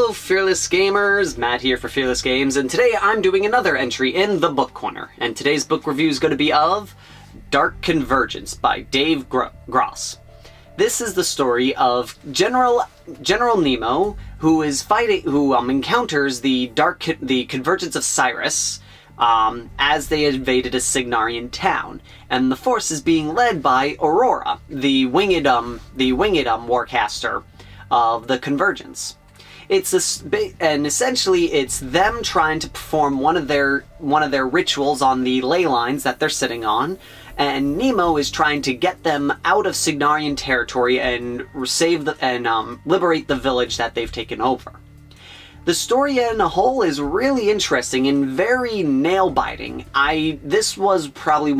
Hello, Fearless Gamers! Matt here for Fearless Games, and today I'm doing another entry in the Book Corner. And today's book review is going to be of Dark Convergence by Dave Gross. This is the story of General Nemo, who encounters the Convergence of Cyriss as they invaded a Cygnarian town, and the force is being led by Aurora, the winged warcaster of the Convergence. And essentially it's them trying to perform one of their rituals on the ley lines that they're sitting on, and Nemo is trying to get them out of Cygnarian territory and liberate the village that they've taken over. The story in a whole is really interesting and very nail-biting. This was probably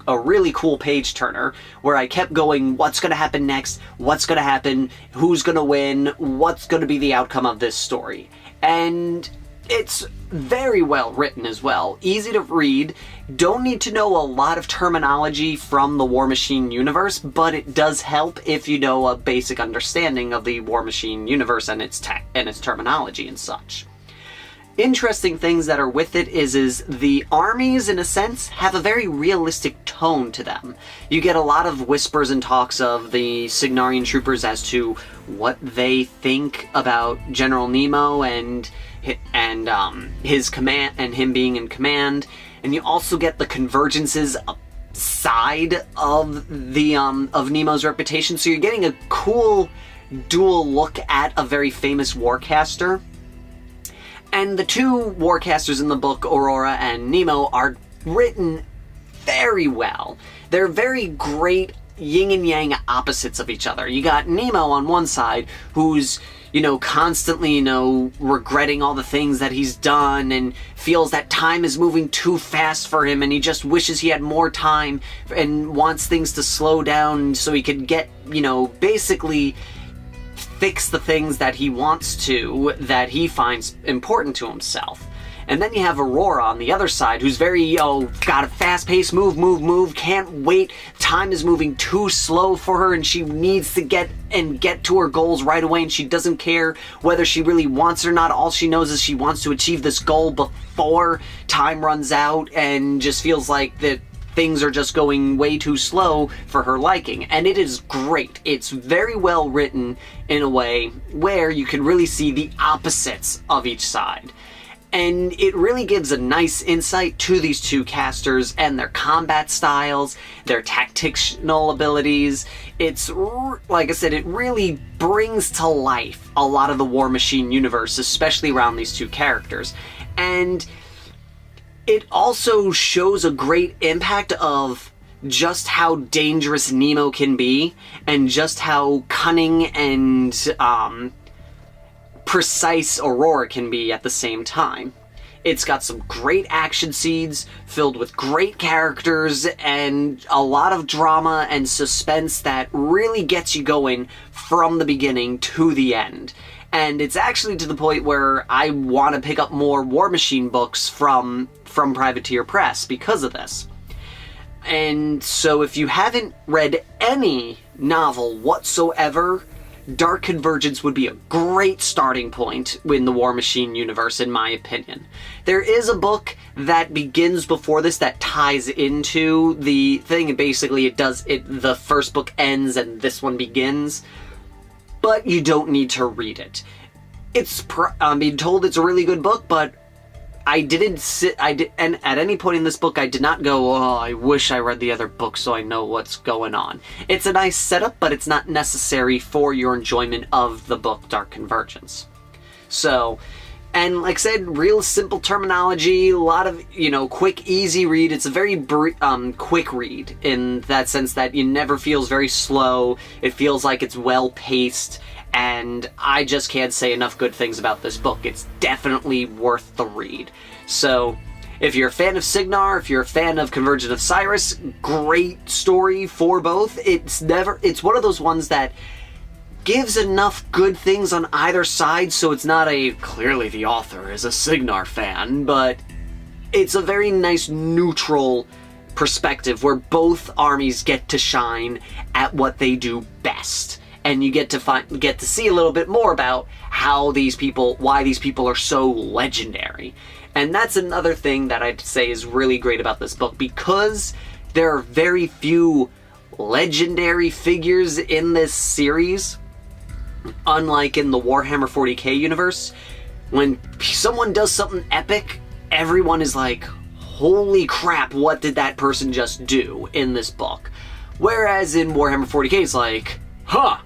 a really cool page-turner, where I kept going, what's going to happen next? What's going to happen? Who's going to win? What's going to be the outcome of this story? And it's very well written as well. Easy to read. Don't need to know a lot of terminology from the Warmachine universe, but it does help if you know a basic understanding of the Warmachine universe and its terminology and such. Interesting things that are with it is the armies, in a sense, have a very realistic tone to them. You get a lot of whispers and talks of the Cygnarian troopers as to what they think about General Nemo and his command and him being in command, and you also get the Convergence's side of Nemo's reputation. So you're getting a cool dual look at a very famous warcaster. And the two warcasters in the book, Aurora and Nemo, are written very well. They're very great yin and yang opposites of each other. You got Nemo on one side, who's constantly, regretting all the things that he's done and feels that time is moving too fast for him, and he just wishes he had more time and wants things to slow down so he could get, basically fix the things that he wants to, that he finds important to himself. And then you have Aurora on the other side, who's very, got a fast-paced move, can't wait, time is moving too slow for her, and she needs to get to her goals right away, and she doesn't care whether she really wants it or not. All she knows is she wants to achieve this goal before time runs out, and just feels like that things are just going way too slow for her liking. And it is great. It's very well written in a way where you can really see the opposites of each side. And it really gives a nice insight to these two casters and their combat styles, their tactical abilities. It's, like I said, it really brings to life a lot of the Warmachine universe, especially around these two characters. And it also shows a great impact of just how dangerous Nemo can be, and just how cunning and precise Aurora can be at the same time. It's got some great action scenes filled with great characters and a lot of drama and suspense that really gets you going from the beginning to the end. And it's actually to the point where I want to pick up more Warmachine books from Privateer Press because of this. And so if you haven't read any novel whatsoever, Dark Convergence would be a great starting point in the Warmachine universe, in my opinion. There is a book that begins before this that ties into the thing, and basically the first book ends and this one begins, but you don't need to read it. I'm being told it's a really good book, but and at any point in this book I did not go, oh, I wish I read the other book so I know what's going on. It's a nice setup, but it's not necessary for your enjoyment of the book Dark Convergence. So, and like I said, real simple terminology, a lot of, quick, easy read. It's a very quick read in that sense that it never feels very slow. It feels like it's well-paced, and I just can't say enough good things about this book. It's definitely worth the read. So, if you're a fan of Cygnar, if you're a fan of Convergence of Cyriss, great story for both. It's one of those ones that gives enough good things on either side, so it's not clearly the author is a Cygnar fan, but it's a very nice neutral perspective where both armies get to shine at what they do best. and you get to see a little bit more about why these people are so legendary. And that's another thing that I'd say is really great about this book, because there are very few legendary figures in this series. Unlike in the Warhammer 40k universe, when someone does something epic, everyone is like, holy crap, what did that person just do in this book? Whereas in Warhammer 40k, it's like, huh,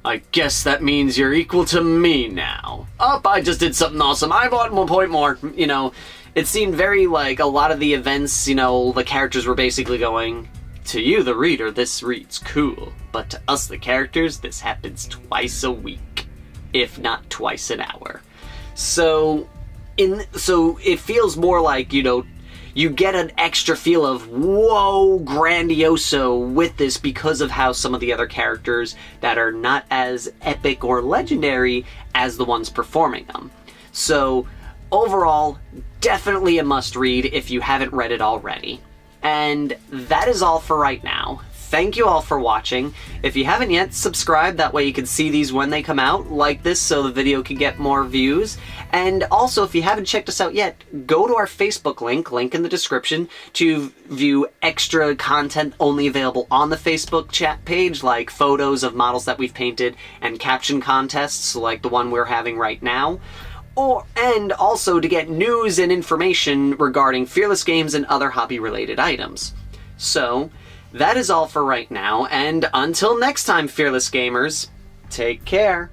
I guess that means you're equal to me now. I just did something awesome. I want 1 point more. You know, it seemed very like a lot of the events, you know, the characters were basically going, to you, the reader, this reads cool. But to us, the characters, this happens twice a week, if not twice an hour. So it feels more like, you know, you get an extra feel of, whoa, grandioso with this because of how some of the other characters that are not as epic or legendary as the ones performing them. So, overall, definitely a must-read if you haven't read it already. And that is all for right now. Thank you all for watching. If you haven't yet, subscribe, that way you can see these when they come out, like this so the video can get more views. And also, if you haven't checked us out yet, go to our Facebook link in the description, to view extra content only available on the Facebook chat page, like photos of models that we've painted and caption contests like the one we're having right now. And also to get news and information regarding Fearless Games and other hobby-related items. So, that is all for right now, and until next time, Fearless Gamers, take care.